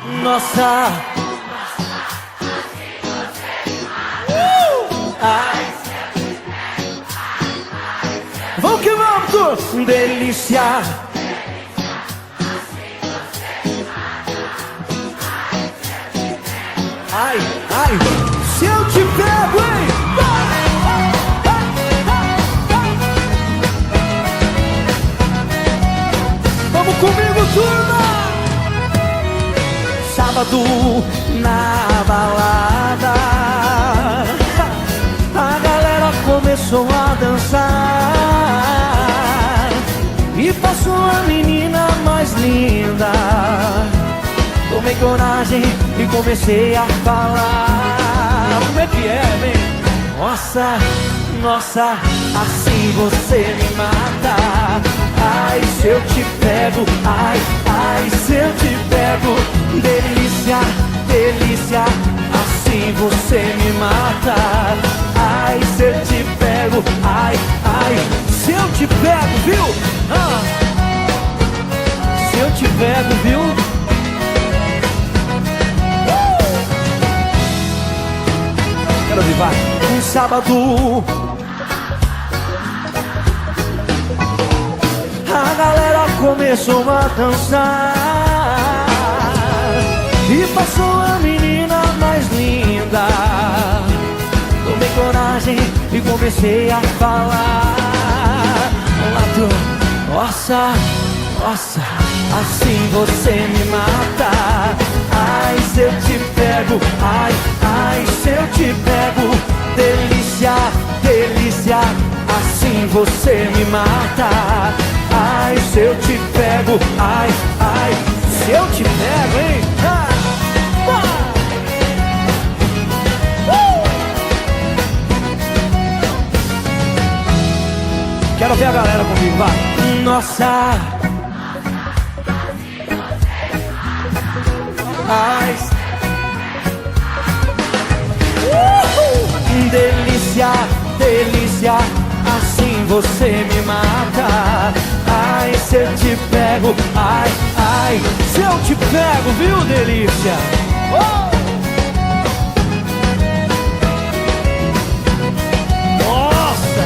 Nossa. Ai. Vamos que vamos, tu delícia. Ai, ai, se eu te pego, hein? Vamos comigo, turma! Sábado na balada, a galera começou a dançar e passou a menina mais linda. Tomei coragem e comecei a falar. Como é que é, vem? Nossa, nossa, assim você me mata. Ai, se eu te pego, ai, ai, se eu te pego. Delícia, delícia, assim você me mata. Ai, se eu te pego, ai, ai, se eu te pego, viu? Ah. Se eu te pego, viu? Quero vivar um sábado. A galera começou a dançar e passou a menina mais linda. Tomei coragem e comecei a falar. Nossa, nossa, assim você me mata. Ai, se eu te pego, ai, ai, se eu te pego. Delícia, delícia, assim você me mata. Ai, se eu te pego, ai, ai, se eu te pego, hein? Quero ver a galera comigo, vai. Nossa. Ai. Delícia, delícia, assim você me mata. Ai, se eu te pego, ai, ai, se eu te pego, viu, delícia? Nossa!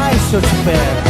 Ai, se eu te pego.